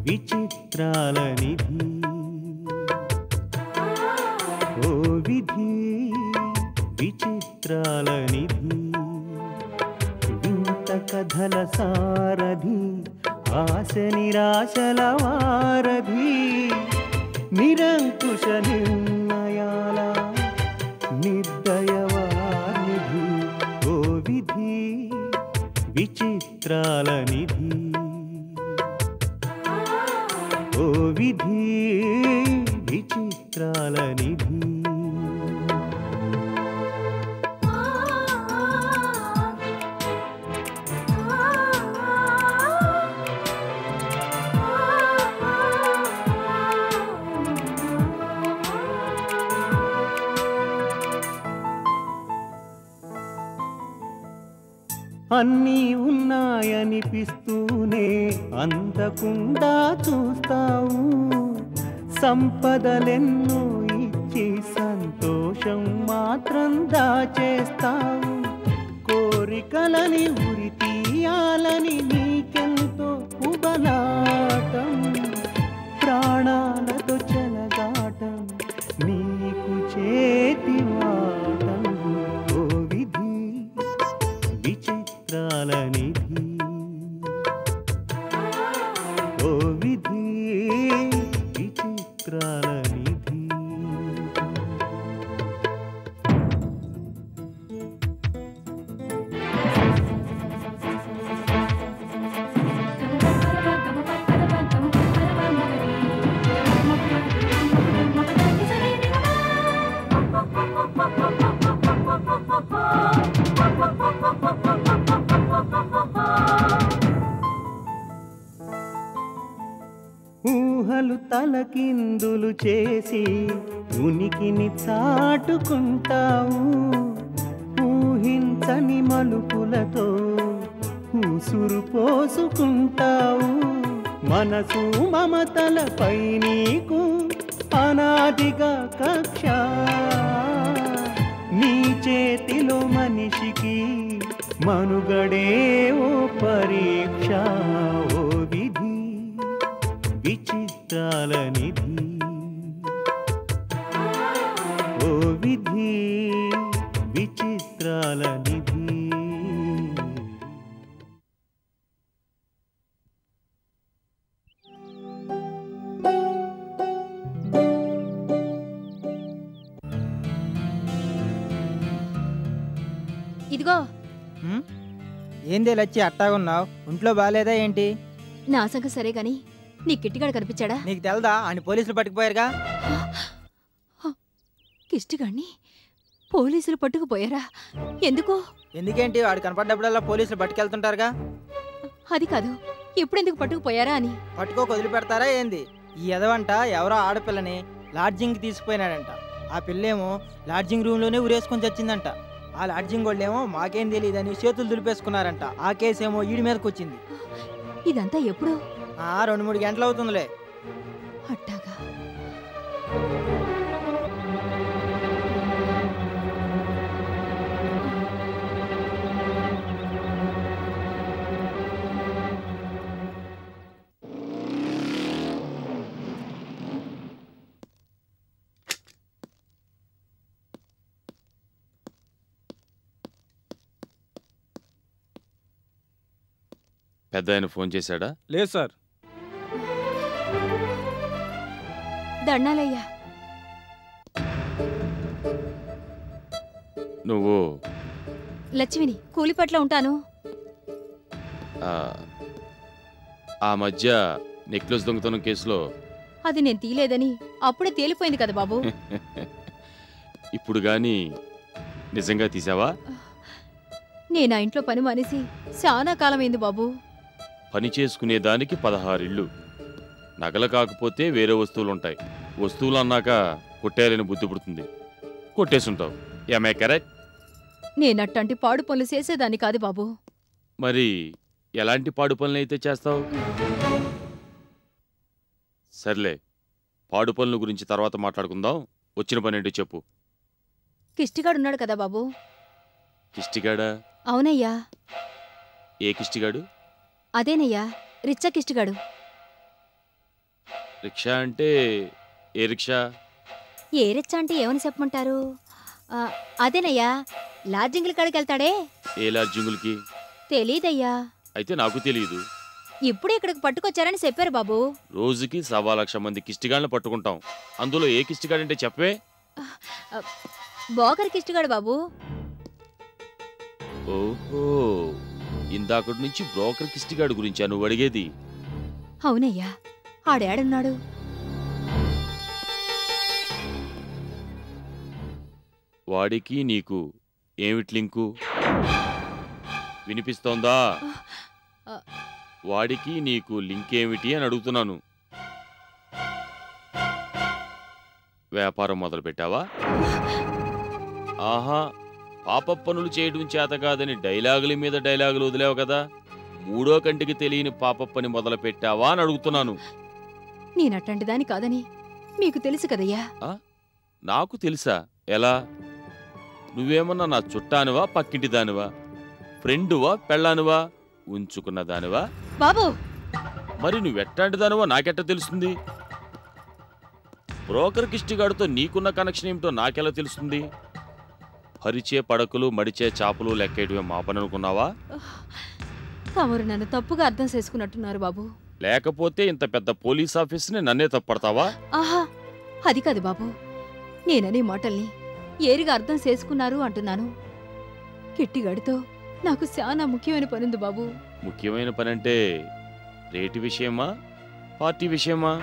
విచిత్రాల నిధి ఓ విధి విచిత్రాల నిధి వింత కథల సారథి ఆశ నిరాశల వారధి నిరంకుశ నిర్ణయాల నిర్దయవానిధి ఓ విధి విచిత్రాల నిధి ఓ విధి విచిత్రాల నిధి అన్నీ ఉన్నాయనిపిస్తూనే అందకుండా చూస్తావు సంపదలెన్నో ఇచ్చి సంతోషం మాత్రం దాచేస్తావు కోరికలని ఉరి తీయాలని నీకెంతో ఉబలాటం ప్రాణాలతో చెలగాటం నీకు చేతివాటం ఓ విధి విచిత్రాల నిధి ఓ విధి విచిత్రాల నిధి ఊహలు తలకిందులు చేసి ఉనికిని చాటుకుంటావు ఊహించని మలుపులతో ఉసురు పోసుకుంటావు మనసు మమతలపై నీకు అనాదిగా కక్ష నీ చేతిలో మనిషికి మనుగడే ఓ పరీక్ష ఓ విధి విచిత్రాల నిధి ఓ విధి విచిత్రాల నిధి ఇదిగో ఏందే లచ్చి అట్టాగున్నావు ఒంట్లో బాగాలేదా ఏంటి నా సంగ సరే గాని నీ కిట్టిగాడు కనిపించాడా నీకు తెలదా ఆయన పోలీసులు పట్టుకుపోయారుగా కిష్టిగాడిని పోలీసులు పట్టుకుపోయారా ఎందుకో ఎందుకేంటి వాడు కనపడ్డప్పుడల్లా పోలీసులు పట్టుకెళ్తుంటారుగా అది కాదు ఎప్పుడెందుకు పట్టుకుపోయారా అని పట్టుకోక వదిలిపెడతారా ఏంది ఈ ఎదవంట ఎవరో ఆడపిల్లని లాడ్జింగ్కి తీసుకుపోయినాడంట ఆ పిల్లేమో లాడ్జింగ్ రూమ్లోనే ఉరేసుకొని చచ్చిందంట ఆ లాడ్జింగ్ వాళ్ళేమో మాకేం తెలియదని చేతులు దులిపేసుకున్నారంట ఆ కేసేమో ఈడి మీదకి వచ్చింది ఇదంతా ఎప్పుడు 2-3 గంటలు అవుతుందిలే అట్టాగా పెద్ద ఆయన ఫోన్ చేశాడా? లేదు సార్. దండాలయ్యా. నువ్వు లక్ష్మిని కూలిపట్ల ఉంటాను. ఆ మధ్య నెక్లెస్ దొంగతనం కేసులో అది నేను తీలేదని అప్పుడే తేలిపోయింది కదా బాబు. ఇప్పుడు గాని నిజంగా తీసావా? నేను ఆ ఇంట్లో పని మానేసి చాలా కాలమైంది బాబు. పని చేసుకునే దానికి 16 ఇళ్ళు. నగలు కాకపోతే వేరే వస్తువులుంటాయి. వస్తువులు అన్నాక కొట్టేయాలని బుద్ధి పుడుతుంది. కొట్టేసుంటావు. ఏమే కరెక్ట్? నేనట్టంటి పాడు పనులు చేసేదాన్ని కాదు బాబు. మరి ఎలాంటి పాడు పనులు అయితే చేస్తావు? సర్లే, పాడు పనుల గురించి తర్వాత మాట్లాడుకుందాం. వచ్చిన పని ఏంటో చెప్పు. కిష్టిగాడున్నాడు కదా బాబు. కిష్టిగాడా? అవునయ్యా. ఏ కిష్టిగాడు? అదేనయ్యా, రిచ్చ కిష్టిగాడు. రిక్షా అంటే ఏ రిక్షా? ఏ రిచ్చా అంటే ఏమని చెప్పమంటారు? ఆ, అదేనయ్యా, లాడ్జింగ్ల కాడికి వెళ్తాడే. ఏ లాడ్జింగులకి? తెలీదయ్యా. అయితే నాకు తెలియదు. ఇప్పుడు ఇక్కడికి పట్టుకొచ్చారని చెప్పారు బాబు. రోజుకి 1,00,000 మంది కిష్టిగాళ్ళని పట్టుకుంటాం. అందులో ఏ కిష్టిగాడంటే చెప్పే? బోకర్ కిష్టిగాడు బాబు. ఓహో, ఇందాకటి నుంచి బ్రోకర్ కిష్టిగాడు గురించా నువ్వు అడిగేది? అవునయ్యా, ఆడేడున్నాడు? వాడికి నీకు ఏమిటి లింకు? వినిపిస్తోందా? ఆ. వాడికి నీకు లింక్ ఏమిటి అని అడుగుతున్నాను. వ్యాపారం మొదలు పెట్టావా? ఆహా, పాప పనులు చేయడం చేత కాదని డైలాగుల మీద డైలాగులు వదిలేవు కదా. మూడో కంటికి తెలియని పాప పని మొదలు పెట్టావా అని అడుగుతున్నాను. నేనట్టంటి దాని కాదని మీకు తెలుసు కదయ్యా. నాకు తెలుసా? ఎలా? నువ్వేమన్నా నా చుట్టానువా, పక్కింటి దానివా, ఫ్రెండువా, పెళ్ళానువా, ఉంచుకున్న దానివా? బాబు, మరి నువ్వెట్టాంటి దానివా నాకెట్ట తెలుస్తుంది? బ్రోకర్ కిష్టిగాడితో నీకున్న కనెక్షన్ ఏమిటో నాకెలా తెలుస్తుంది? పరిచే పడకలు, మడిచే చాపలు లెక్కేయడమే మా పని అనుకున్నావా? తమరు నన్ను తప్పుగా అర్థం చేసుకున్నట్టున్నారు బాబు. లేకపోతే ఇంత పెద్ద పోలీస్ ఆఫీస్ని నన్నే తప్పడతావా? ఆహా, అది కాదు బాబు. నేననే మాటల్ని ఏరిగా అర్థం చేసుకున్నారు అంటున్నాను. కిట్టిగాడితో నాకు చాలా ముఖ్యమైన పనుంది బాబు. ముఖ్యమైన పని అంటే రేటు విషయమా, పార్టీ విషయమా?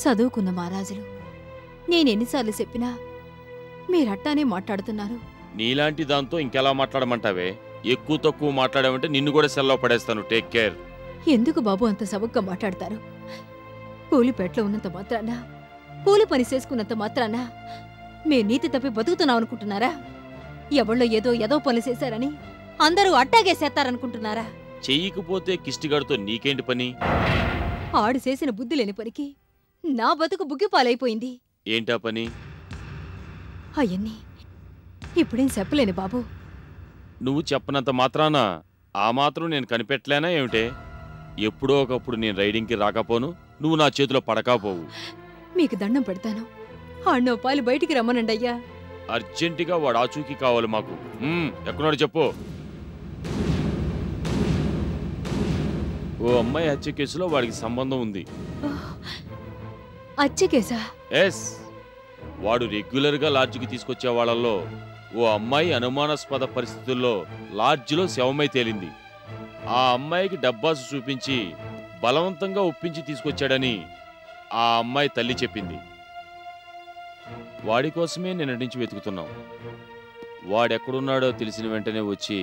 చదువుకున్న మహారాజులు నేనెన్నిసార్లు చెప్పినా మీరట్టానే మాట్లాడుతున్నారు. నీలాంటి దాంతో ఇంకెలా మాట్లాడమంటావే? ఎక్కువ తక్కువ మాట్లాడామంటే నిన్ను కూడా సెల్లో పడేస్తాను. Take care. ఎందుకు బాబు అంత సవగ్గా మాట్లాడతారు? కూలిపేటలో ఉన్నంత మాత్రాన, కూలి పని చేసుకున్నంత మాత్రాన మే నీతి తప్పి బతుకుతున్నాం అనుకుంటున్నారా? ఎవళ్ళో ఏదో పనులు చేశారని అందరూ అట్టాగే చేస్తారనుకుంటున్నారా? చెయ్యకపోతే కిష్టిగాడితో నీకేంటి పని? ఆడు చేసిన బుద్ధి లేని పనికి నా బతుకు బుగ్గిపాలైపోయింది. ఏంటా పని? అయ్యన్ని ఇప్పుడేం చెప్పలేను బాబు. నువ్వు చెప్పనంత మాత్రాన ఆ మాత్రం నేను కనిపెట్టలేనా ఏమిటే? ఎప్పుడో ఒకప్పుడు నేను రైడింగ్కి రాకపోను, నువ్వు నా చేతిలో పడకపోవు. మీకు దండం పెడతాను, ఆడనో పాలు బయటికి రమ్మనండి అయ్యా. అర్జెంటుగా వాడు ఆచూకీ కావాలి మాకు. ఎక్కడున్నాడు చెప్పు. ఓ అమ్మాయి హత్య కేసులో వాడికి సంబంధం ఉంది. అచ్చకేసా? ఎస్. వాడు రెగ్యులర్గా లాడ్జికి తీసుకొచ్చే వాళ్ళల్లో ఓ అమ్మాయి అనుమానాస్పద పరిస్థితుల్లో లాడ్జిలో శవమై తేలింది. ఆ అమ్మాయికి డబ్బాసు చూపించి బలవంతంగా ఒప్పించి తీసుకొచ్చాడని ఆ అమ్మాయి తల్లి చెప్పింది. వాడి కోసమే నిన్నటి నుంచి వెతుకుతున్నాం. వాడెక్కడున్నాడో తెలిసిన వెంటనే వచ్చి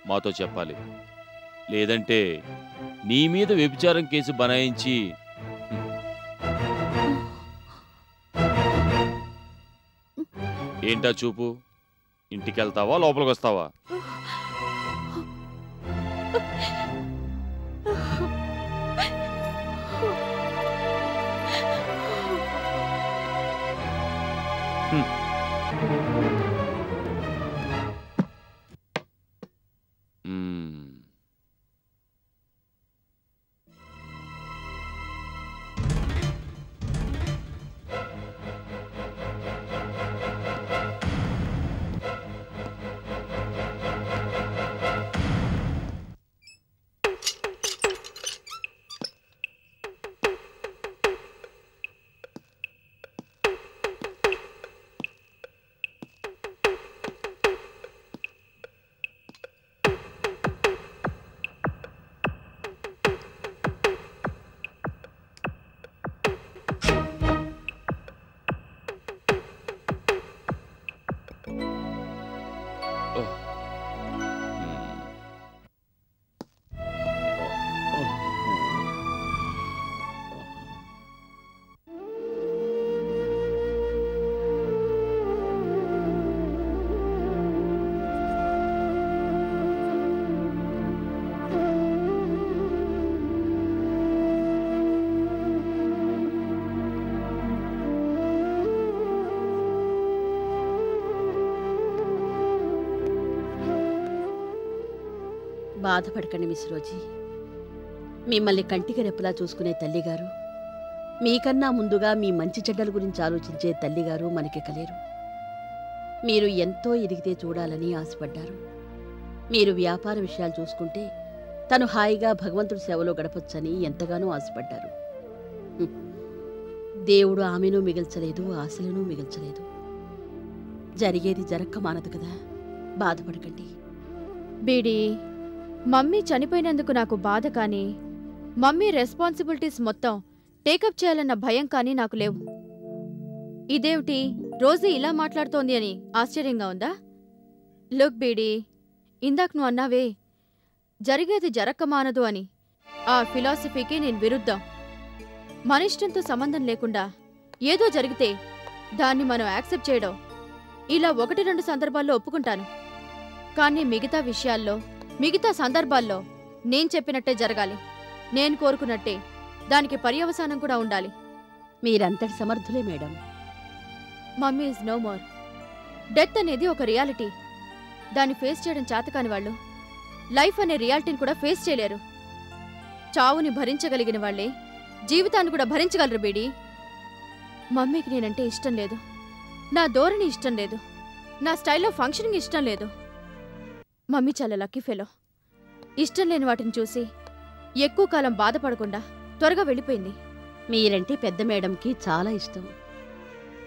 మాతో చెప్పాలి. లేదంటే నీ మీద వ్యభిచారం కేసు బనాయించి ఏంటా చూపు? ఇంటికెళ్తావా, లోపలికి వస్తావా? బాధపడకండి మిస్ రోజీ. మిమ్మల్ని కంటికి రెప్పలా చూసుకునే తల్లిగారు, మీకన్నా ముందుగా మీ మంచి చెడ్డల గురించి ఆలోచించే తల్లిగారు మనకి కలేరు. మీరు ఎంతో ఎదిగితే చూడాలని ఆశపడ్డారు. మీరు వ్యాపార విషయాలు చూసుకుంటే తను హాయిగా భగవంతుడి సేవలో గడపొచ్చని ఎంతగానో ఆశపడ్డారు. దేవుడు ఆమెను మిగల్చలేదు, ఆశలను మిగల్చలేదు. జరిగేది జరక్క మానదు కదా, బాధపడకండి. బీడీ, మమ్మీ చనిపోయినందుకు నాకు బాధ కానీ మమ్మీ రెస్పాన్సిబిలిటీస్ మొత్తం టేకప్ చేయాలన్న భయం కానీ నాకు లేవు. ఇదేమిటి రోజీ ఇలా మాట్లాడుతోంది అని ఆశ్చర్యంగా ఉందా? లుక్ బీడీ, ఇందాక నువ్వు అన్నావే జరిగేది జరక్క మానదు అని. ఆ ఫిలాసఫీకి నేను విరుద్ధం. మనిష్టంతో సంబంధం లేకుండా ఏదో జరిగితే దాన్ని మనం యాక్సెప్ట్ చేయడం ఇలా 1-2 సందర్భాల్లో ఒప్పుకుంటాను. కానీ మిగతా విషయాల్లో, మిగతా సందర్భాల్లో నేను చెప్పినట్టే జరగాలి. నేను కోరుకున్నట్టే దానికి పర్యవసానం కూడా ఉండాలి. మీరంతటి సమర్థులే madam. Mummy is no more. డెత్ అనేది ఒక రియాలిటీ. దాన్ని ఫేస్ చేయడం చేతకాని వాళ్ళు లైఫ్ అనే రియాలిటీని కూడా ఫేస్ చేయలేరు. చావుని భరించగలిగిన వాళ్లే జీవితాన్ని కూడా భరించగలరు బీడీ. మమ్మీకి నేనంటే ఇష్టం లేదు, నా ధోరణి ఇష్టం లేదు, నా స్టైల్లో ఫంక్షనింగ్ ఇష్టం లేదు. మమ్మీ చాలా లక్కీ ఫెలో. ఇష్టం లేని వాటిని చూసి ఎక్కువ కాలం బాధపడకుండా త్వరగా వెళ్ళిపోయింది. మీరంటే పెద్ద మేడంకి చాలా ఇష్టం.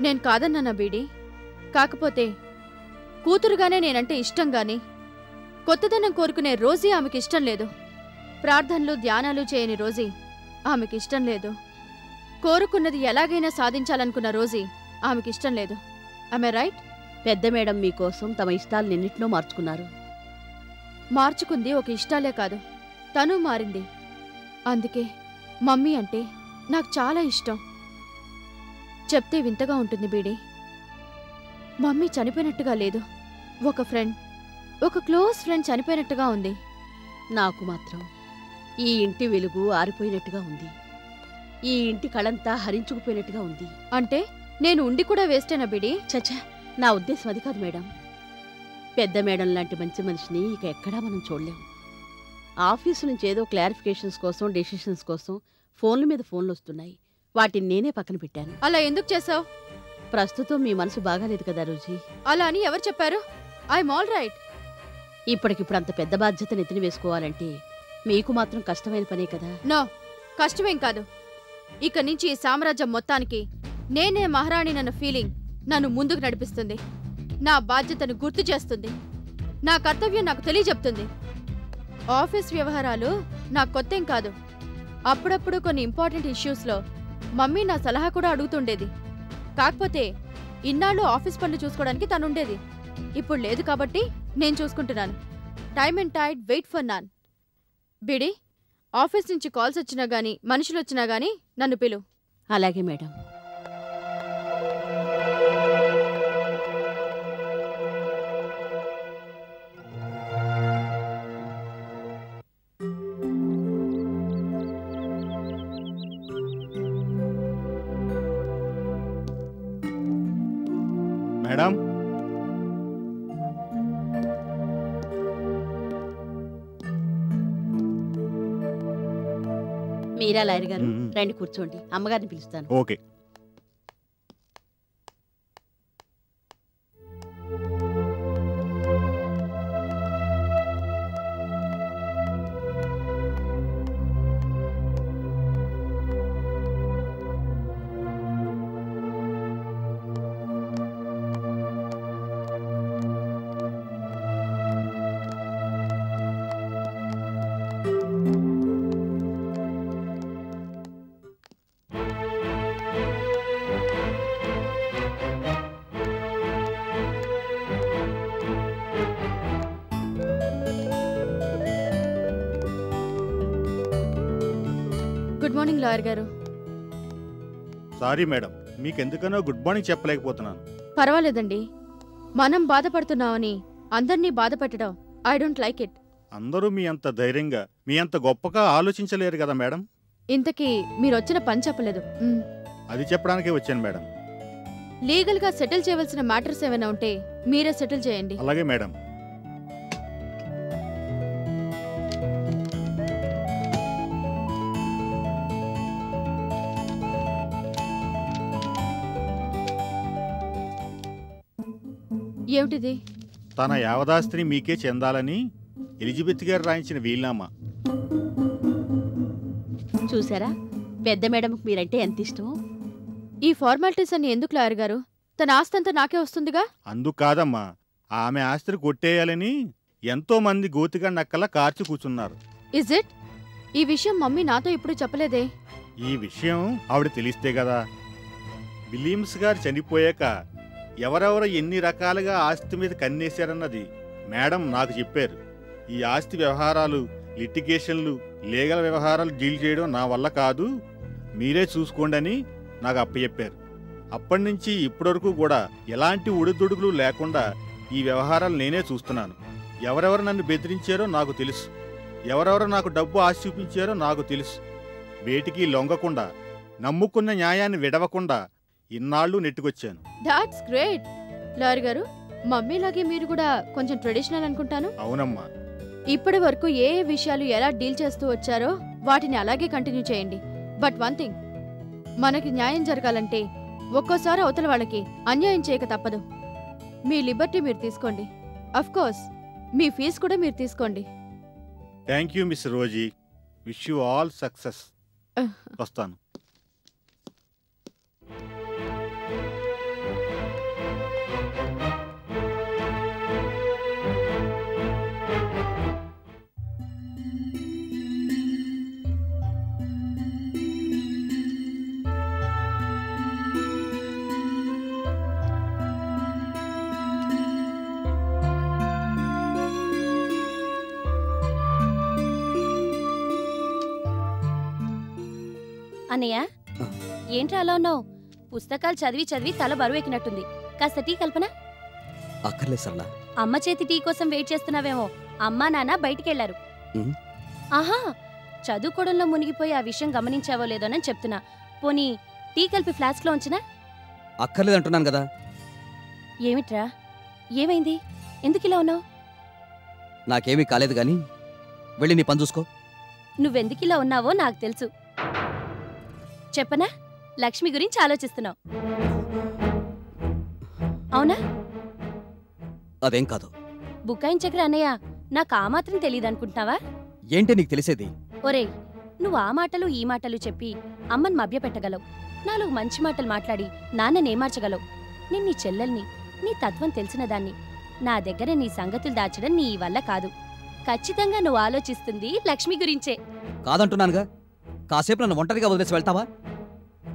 నేను కాదన్నానా బీడీ? కాకపోతే కూతురుగానే నేనంటే ఇష్టం గాని కొత్తదనం కోరుకునే రోజీ ఆమెకి ఇష్టం లేదు. ప్రార్థనలు ధ్యానాలు చేయని రోజీ ఆమెకిష్టం లేదు. కోరుకున్నది ఎలాగైనా సాధించాలనుకున్న రోజీ ఆమెకిష్టం లేదు. ఆమె రైట్? పెద్ద మేడం మీకోసం తమ ఇష్టాలన్నింటినో మార్చుకున్నారు. మార్చుకుంది ఒక ఇష్టాలే కాదు, తను మారింది. అందుకే మమ్మీ అంటే నాకు చాలా ఇష్టం. చెప్తే వింతగా ఉంటుంది బీడీ. మమ్మీ చనిపోయినట్టుగా లేదు, ఒక ఫ్రెండ్, ఒక క్లోజ్ ఫ్రెండ్ చనిపోయినట్టుగా ఉంది. నాకు మాత్రం ఈ ఇంటి వెలుగు ఆరిపోయినట్టుగా ఉంది. ఈ ఇంటి కళంతా హరించుకుపోయినట్టుగా ఉంది. అంటే నేను ఉండి కూడా వేస్టేనా బీడీ? చచ్చా, నా ఉద్దేశం అది కాదు మేడం. పెద్ద మేడం లాంటి మంచి మనిషిని ఇక ఎక్కడా మనం చూడలేం. ఆఫీసు నుంచి ఏదో క్లారిఫికేషన్స్ కోసం, డెసిషన్స్ కోసం ఫోన్ల మీద ఫోన్లు వస్తున్నాయి. వాటిని నేనే పక్కన పెట్టాను. అలా ఎందుకు చేసావు? ప్రస్తుతం మీ మనసు బాగాలేదు కదా రోజీ. అలా అని ఎవరు చెప్పారు? I'm all right. ఇప్పటికిప్పుడు అంత పెద్ద బాధ్యత నెత్తిన వేసుకోవాలంటే మీకు మాత్రం కష్టమైన పనే కదా. నో, కష్టమేం కాదు. ఇక నుంచి ఈ సామ్రాజ్యం మొత్తానికి నేనే మహారాణినన్న ఫీలింగ్ నన్ను ముందుకు నడిపిస్తుంది. నా బాధ్యతను గుర్తు చేస్తుంది. నా కర్తవ్యం నాకు తెలియజెప్తుంది. ఆఫీస్ వ్యవహారాలు నాకు కొత్తేం కాదు. అప్పుడప్పుడు కొన్ని ఇంపార్టెంట్ ఇష్యూస్లో మమ్మీ నా సలహా కూడా అడుగుతుండేది. కాకపోతే ఇన్నాళ్ళు ఆఫీస్ పనులు చూసుకోవడానికి తనుండేది. ఇప్పుడు లేదు కాబట్టి నేను చూసుకుంటున్నాను. Time and tide wait for none. బిడి, ఆఫీస్ నుంచి కాల్స్ వచ్చినా గానీ, మనుషులు వచ్చినా గానీ నన్ను పిలు. అలాగే మేడం. మేడం, మీరా లాయర్ గారు, రండి కూర్చోండి. అమ్మగారిని పిలుస్తాను. ఓకే. గుడ్ మార్నింగ్ లాయర్ గారు. సారీ మేడం, మీకెందుకనో గుడ్ మార్నింగ్ చెప్పలేకపోతున్నాను. పర్వాలేదండి. మనం బాధపడుతున్నామని అందర్నీ బాధ పెట్టడం ఐ డోంట్ లైక్ ఇట్. అందరూ మీ అంత ధైర్యంగా, మీ అంత గొప్పగా ఆలోచించలేరు కదా మేడం. ఇంతకీ మీరొచ్చిన పని చెప్పలేదు. అది చెప్పడానికే వచ్చాను మేడం. లీగల్గా సెటిల్ చేయవలసిన మ్యాటర్స్ ఏమైనా ఉంటే మీరే సెటిల్ చేయండి. అలాగే మేడం. ఏమిటిది? తన యావదాస్తిని మీకే చెందాలని ఎలిజబెత్ గారు రాయించిన వీల్నామా. చూసారా పెద్ద మేడంకు మీరంటే ఎంత ఇష్టమో. ఈ ఫార్మాలిటీస్ అన్ని ఎందుకు లాయర్ గారు? తన ఆస్తంతా నాకే వస్తుందిగా. అందుకు కాదమ్మా, ఆమె ఆస్తిని కొట్టేయాలని ఎంతో మంది గోతిగా నక్కలా కార్చి కూర్చున్నారు. Is it? ఈ విషయం మమ్మీ నాతో ఇప్పుడు చెప్పలేదే. ఈ విషయం ఆవిడ తెలిస్తే కదా. విలియమ్స్ గారు చనిపోయాక ఎవరెవరు ఎన్ని రకాలుగా ఆస్తి మీద కన్నేశారన్నది మేడం నాకు చెప్పారు. ఈ ఆస్తి వ్యవహారాలు, లిటిగేషన్లు, లీగల్ వ్యవహారాలు డీల్ చేయడం నా వల్ల కాదు, మీరే చూసుకోండి అని నాకు అప్పచెప్పారు. అప్పటి నుంచి ఇప్పటివరకు కూడా ఎలాంటి ఉడిదుడుగులు లేకుండా ఈ వ్యవహారాలు నేనే చూస్తున్నాను. ఎవరెవరు నన్ను బెదిరించారో నాకు తెలుసు, ఎవరెవరు నాకు డబ్బు ఆశ చూపించారో నాకు తెలుసు. వేటికి లొంగకుండా, నమ్ముకున్న న్యాయాన్ని విడవకుండా ఇన్నాళ్ళు నెట్టుకొచ్చాను. That's great. లాయర్ గారు, మమ్మీలాగే మీరు కూడా కొంచెం ట్రెడిషనల్ అనుకుంటాను. అవునమ్మా. ఇప్పటి వరకు ఏ ఏ విషయాలు ఎలా డీల్ చేస్తూ వచ్చారో వాటిని అలాగే కంటిన్యూ చేయండి. బట్ వన్ థింగ్, మనకి న్యాయం జరగాలంటే ఒక్కోసారి అవతల వాళ్ళకి అన్యాయం చేయక తప్పదు. మీ లిబర్టీ మీరు తీసుకోండి. అఫ్ కోర్స్ మీ ఫీజు కూడా మీరు తీసుకోండి. Thank you miss Rosie. Wish you all success. వస్తాను. అన్నయ్య, ఏంట్రా అలా ఉన్నావు? పుస్తకాలు చదివి చదివి తల బరువెక్కినట్టుంది. కాస్త టీ కల్పన. అక్కర్లేదు సరళ. అమ్మ చేతి టీ కోసం వెయిట్ చేస్తున్నావేమో. అమ్మా నాన్న బయటికెళ్లారు. ఆహా, చదువుకోవడంలో మునిగిపోయి ఆ విషయం గమనించావో లేదోనని చెప్తున్నా. పోనీ టీ కలిపి ఫ్లాస్క్లో ఉంచినా? అక్కర్లేదు అంటున్నాను కదా. ఏమిట్రా, ఏమైంది? ఎందుకిలా ఉన్నావు? నాకేమీ కాలేదు గాని వెళ్ళి నీ పని చూసుకో. నువ్వెందుకిలా ఉన్నావో నాకు తెలుసు. చెప్పనా? లక్ష్మి గురించి ఆలోచిస్తున్నావు. అవునా? అదేం కాదు. బుకాయించకరా అన్నయ్య, నాకు ఆ మాత్రం తెలియదనుకుంటున్నావా? ఏంటి నీకు తెలిసేది? ఒరేయ్, నువ్వు ఆ మాటలు ఈ మాటలు చెప్పి అమ్మని మభ్యపెట్టగలవు. నాలుగు మంచి మాటలు మాట్లాడి నాన్ననేమార్చగలవు. నేను నీ చెల్లెల్ని, నీ తత్వం తెలిసిన దాన్ని. నా దగ్గర నీ సంగతులు దాచడం నీ వల్ల కాదు. ఖచ్చితంగా నువ్వు ఆలోచిస్తుంది లక్ష్మి గురించే. కాదంటున్నానుగా. కాసేపు నన్ను ఒంటరిగా వదిలేసి వెళ్తావా?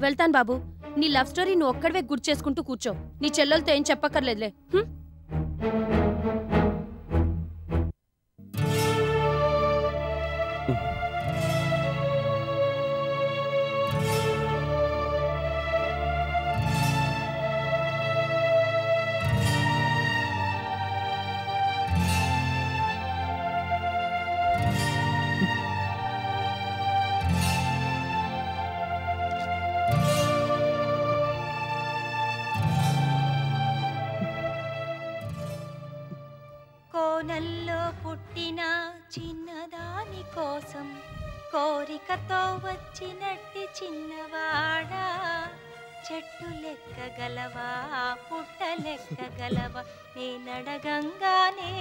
వెళ్తాను బాబు. నీ లవ్ స్టోరీ నువ్వు ఒక్కడవే గుర్తు చేసుకుంటూ కూర్చో. నీ చెల్లెలతో ఏం చెప్పక్కర్లేదులే. కోనల్లో పుట్టిన చిన్నదాని కోసం కోరికతో వచ్చినట్టి చిన్నవాడా, చెట్టు లెక్కగలవా, పుట్ట లెక్కగలవా, నేనడగంగానే